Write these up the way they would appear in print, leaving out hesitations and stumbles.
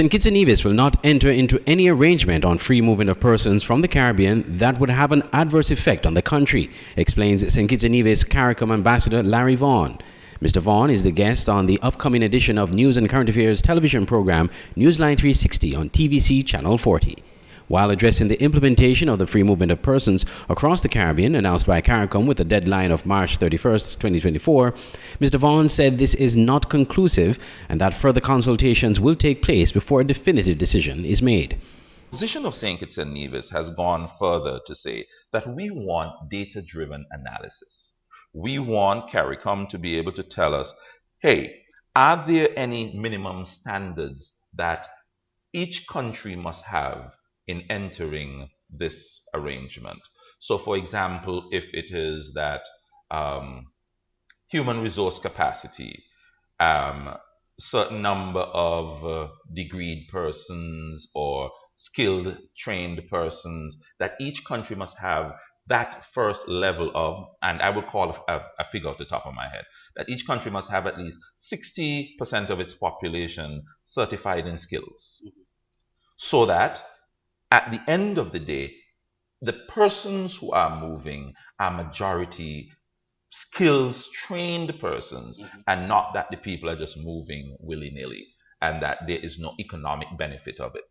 St. Kitts and Nevis will not enter into any arrangement on free movement of persons from the Caribbean that would have an adverse effect on the country, explains St. Kitts and Nevis CARICOM Ambassador Larry Vaughan. Mr. Vaughan is the guest on the upcoming edition of News and Current Affairs television program Newsline 360 on TVC Channel 40. While addressing the implementation of the free movement of persons across the Caribbean announced by CARICOM with a deadline of March 31st, 2024, Mr. Vaughan said this is not conclusive and that further consultations will take place before a definitive decision is made. The position of St. Kitts and Nevis has gone further to say that we want data-driven analysis. We want CARICOM to be able to tell us, hey, are there any minimum standards that each country must have in entering this arrangement? So, for example, if it is that human resource capacity, certain number of degreed persons or skilled, trained persons, that each country must have that first level of, and I would call a figure off the top of my head, that each country must have at least 60% of its population certified in skills. So that at the end of the day, the persons who are moving are majority skills trained persons, and not that the people are just moving willy-nilly and that there is no economic benefit of it.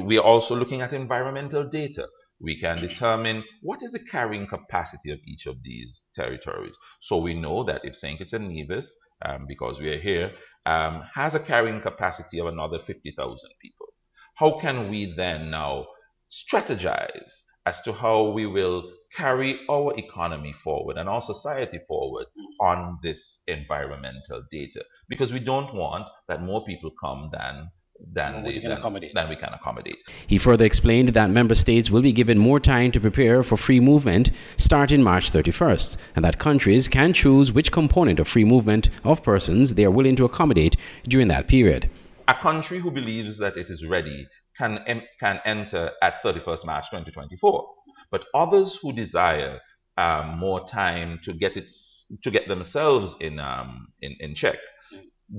We are also looking at environmental data. We can determine what is the carrying capacity of each of these territories. So we know that if St. Kitts and Nevis, because we are here, has a carrying capacity of another 50,000 people, how can we then now strategize as to how we will carry our economy forward and our society forward on this environmental data? Because we don't want that more people come than we can accommodate. He further explained that member states will be given more time to prepare for free movement starting March 31st, and that countries can choose which component of free movement of persons they are willing to accommodate during that period. A country who believes that it is ready can enter at 31st March 2024, but others who desire more time to get themselves in check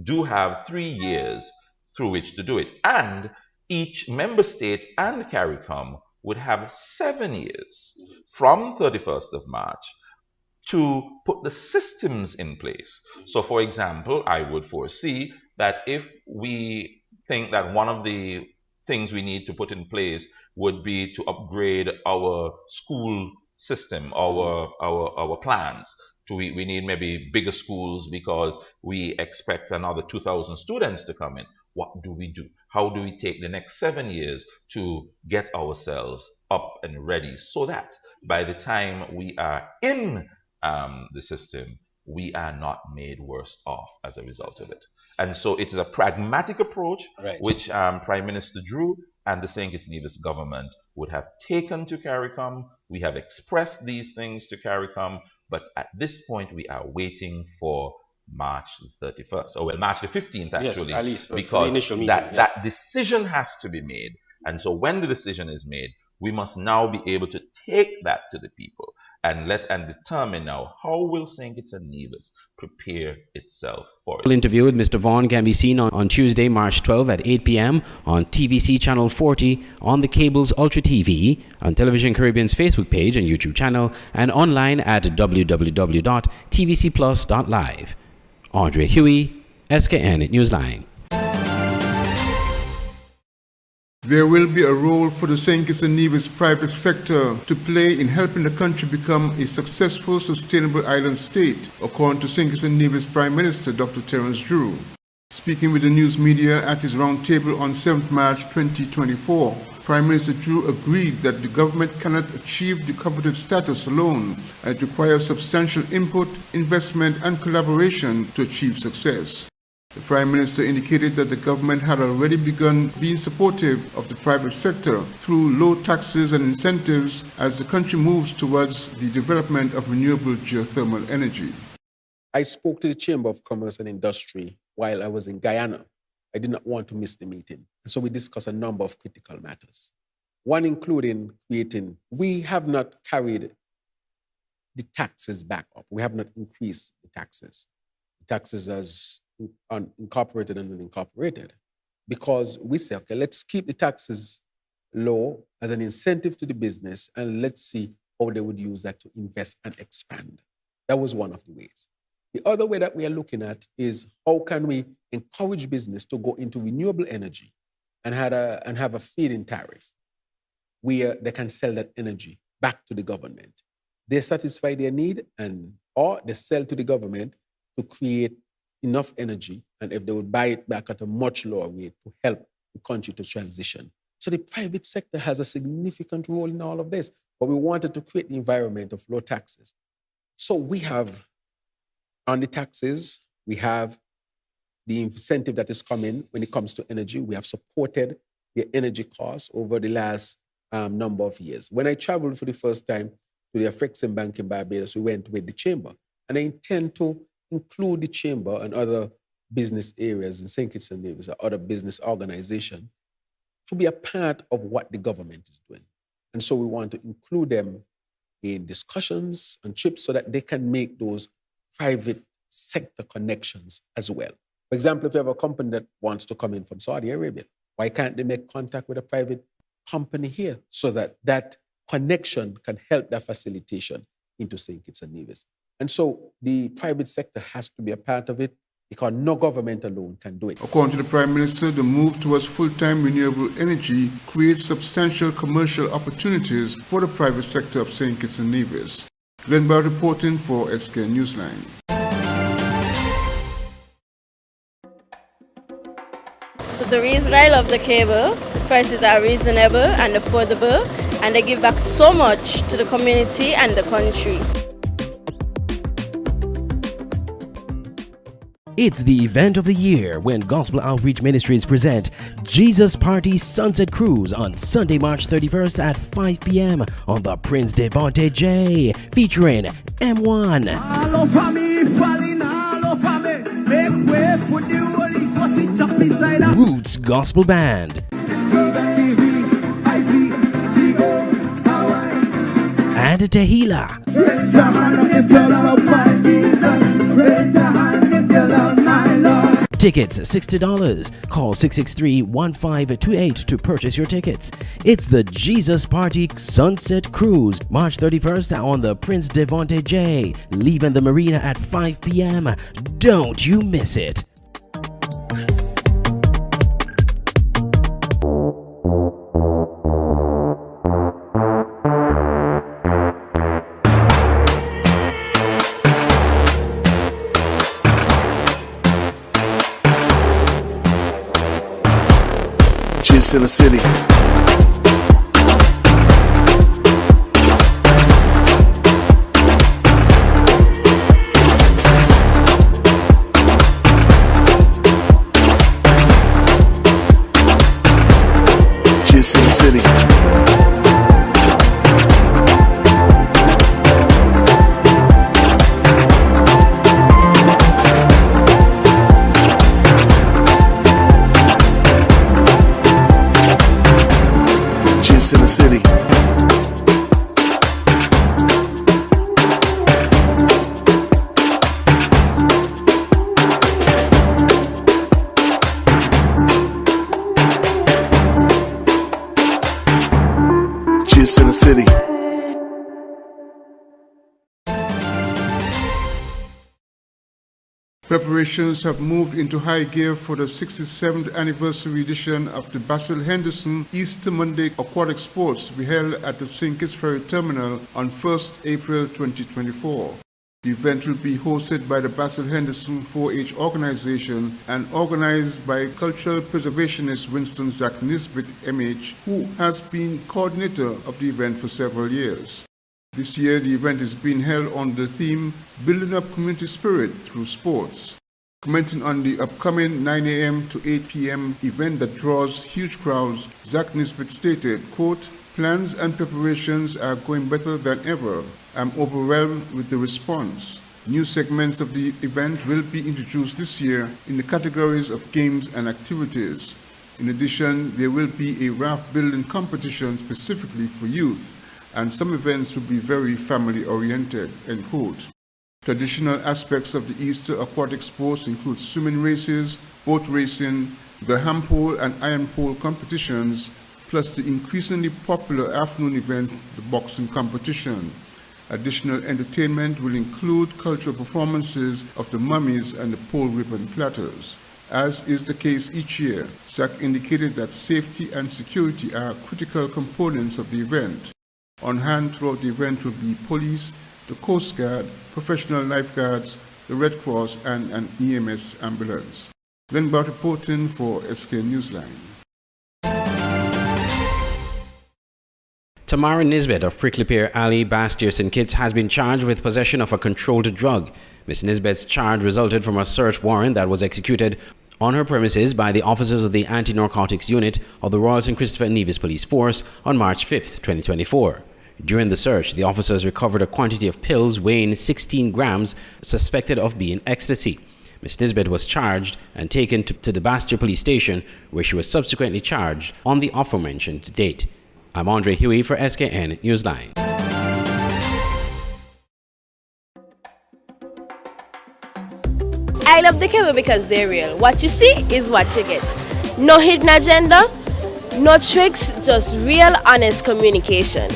do have 3 years through which to do it. And each member state and CARICOM would have 7 years from 31st of March to put the systems in place. So, for example, I would foresee that if we think that one of the things we need to put in place would be to upgrade our school system, our plans. We need maybe bigger schools because we expect another 2,000 students to come in. What do we do? How do we take the next 7 years to get ourselves up and ready so that by the time we are in the system, we are not made worse off as a result of it? And so it is a pragmatic approach, which Prime Minister Drew and the St. Kitts and Nevis government would have taken to CARICOM. We have expressed these things to CARICOM, but at this point we are waiting for March 31st, or well, March the 15th actually, at least because the initial meeting, that decision has to be made. And so when the decision is made, we must now be able to take that to the people and determine now how will St. Kitts and Nevis prepare itself for it. The interview with Mr. Vaughan can be seen on Tuesday, March 12 at 8 p.m. on TVC Channel 40, on the cable's Ultra TV, on Television Caribbean's Facebook page and YouTube channel, and online at www.tvcplus.live. Andre Huey, SKN at Newsline. There will be a role for the St. Kitts and Nevis private sector to play in helping the country become a successful, sustainable island state, according to St. Kitts and Nevis Prime Minister Dr. Terence Drew. Speaking with the news media at his roundtable on 7th March 2024, Prime Minister Drew agreed that the government cannot achieve the coveted status alone, and it requires substantial input, investment, and collaboration to achieve success. The Prime Minister indicated that the government had already begun being supportive of the private sector through low taxes and incentives as the country moves towards the development of renewable geothermal energy. I spoke to the Chamber of Commerce and Industry while I was in Guyana. I did not want to miss the meeting. And so we discussed a number of critical matters. One including we have not carried the taxes back up. We have not increased the taxes. The taxes as incorporated and unincorporated. because we say, okay, let's keep the taxes low as an incentive to the business, and let's see how they would use that to invest and expand. That was one of the ways. The other way that we are looking at is how can we encourage business to go into renewable energy and have a feed-in tariff where they can sell that energy back to the government. They satisfy their need or they sell to the government to create enough energy, and if they would buy it back at a much lower rate to help the country to transition. So the private sector has a significant role in all of this, but we wanted to create the environment of low taxes. So we have, on the taxes, we have the incentive that is coming when it comes to energy. We have supported the energy costs over the last number of years. When I traveled for the first time to the Afrexim Bank in Barbados, we went with the chamber. And I intend to include the chamber and other business areas in St. Kitts and Nevis or other business organizations to be a part of what the government is doing. And so we want to include them in discussions and trips so that they can make those private sector connections as well. For example, if you have a company that wants to come in from Saudi Arabia, why can't they make contact with a private company here so that that connection can help that facilitation into St. Kitts and Nevis? And so the private sector has to be a part of it because no government alone can do it. According to the Prime Minister, the move towards full-time renewable energy creates substantial commercial opportunities for the private sector of St. Kitts and Nevis. Glenn Barr reporting for SK Newsline. So the reason I love the cable, the prices are reasonable and affordable, and they give back so much to the community and the country. It's the event of the year when Gospel Outreach Ministries present Jesus Party Sunset Cruise on Sunday, March 31st at 5 p.m. on the Prince Devontae J, featuring M1, Roots Gospel Band, and Tehila. Tickets $60. Call 663-1528 to purchase your tickets. It's the Jesus Party Sunset Cruise, March 31st on the Prince Devontae J, leaving the marina at 5 p.m. Don't you miss it. In the city. Just in the city. In the city. Just in the city. Preparations have moved into high gear for the 67th anniversary edition of the Basil Henderson Easter Monday Aquatic Sports to be held at the St. Kitts Ferry Terminal on 1st April 2024. The event will be hosted by the Basil Henderson 4-H organization and organized by cultural preservationist Winston Zach Nisbet, MH, who has been coordinator of the event for several years. This year, the event is being held on the theme, Building Up Community Spirit Through Sports. Commenting on the upcoming 9 a.m. to 8 p.m. event that draws huge crowds, Zach Nisbet stated, quote, "Plans and preparations are going better than ever. I'm overwhelmed with the response. New segments of the event will be introduced this year in the categories of games and activities. In addition, there will be a raft building competition specifically for youth, and some events will be very family-oriented," end quote. Traditional aspects of the Easter aquatic sports include swimming races, boat racing, The hand pole and iron pole competitions, plus the increasingly popular afternoon event, the boxing competition. Additional entertainment will include cultural performances of the mummies and the pole ribbon platters. As is the case each year, SAC indicated that safety and security are critical components of the event. On hand throughout the event will be police, the Coast Guard, professional lifeguards, the Red Cross, and an EMS ambulance. Glenn Bart reporting for SK Newsline. Tamara Nisbet of Prickly Pear Alley, Bastyr, St. Kitts has been charged with possession of a controlled drug. Ms. Nisbet's charge resulted from a search warrant that was executed on her premises by the officers of the Anti-Narcotics Unit of the Royal St. Christopher and Nevis Police Force on March 5, 2024. During the search, the officers recovered a quantity of pills weighing 16 grams suspected of being ecstasy. Ms. Nisbet was charged and taken to the Bastyr Police Station, where she was subsequently charged on the aforementioned date. I'm Andre Huey for SKN Newsline. I love the cable because they're real. What you see is what you get. No hidden agenda, no tricks, just real, honest communication.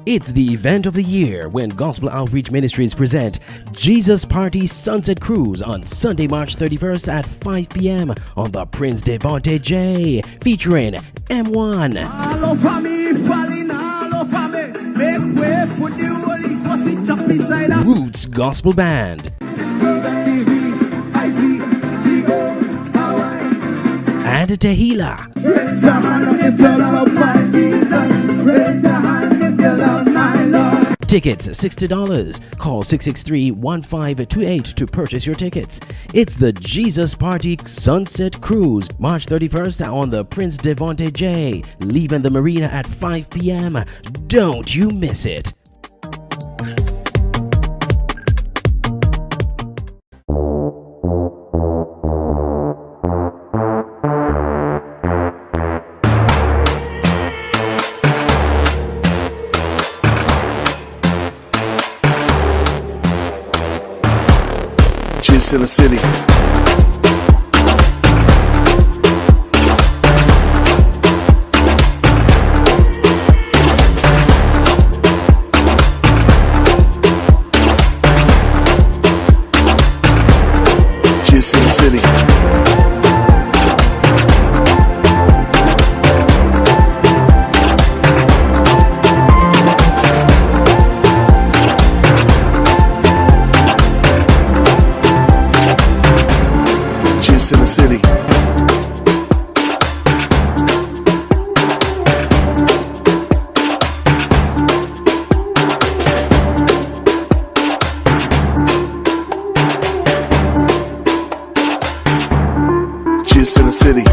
It's the event of the year when Gospel Outreach Ministries present Jesus Party Sunset Cruise on Sunday, March 31st at 5 p.m. on the Prince Devontae J, featuring M1, Roots Gospel Band, and Tehila. Tickets $60. Call 663-1528 to purchase your tickets. It's the Jesus Party Sunset Cruise, March 31st on the Prince Devontae J, leaving the marina at 5 p.m. Don't you miss it. Just in the city. Just in the city. In the city. Just in the city.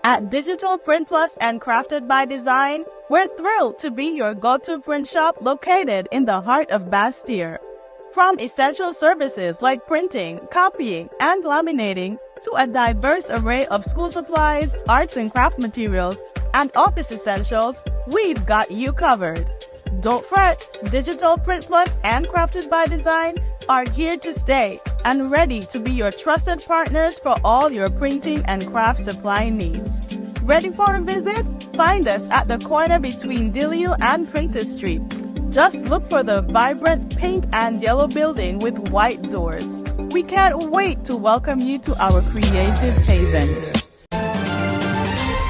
At Digital Print Plus and Crafted by Design, we're thrilled to be your go-to print shop located in the heart of Bastyr. From essential services like printing, copying, and laminating, to a diverse array of school supplies, arts and craft materials, and office essentials, we've got you covered. Don't fret, Digital Print Plus and Crafted by Design are here to stay and ready to be your trusted partners for all your printing and craft supply needs. Ready for a visit? Find us at the corner between Dillio and Princess Street. Just look for the vibrant pink and yellow building with white doors. We can't wait to welcome you to our creative haven.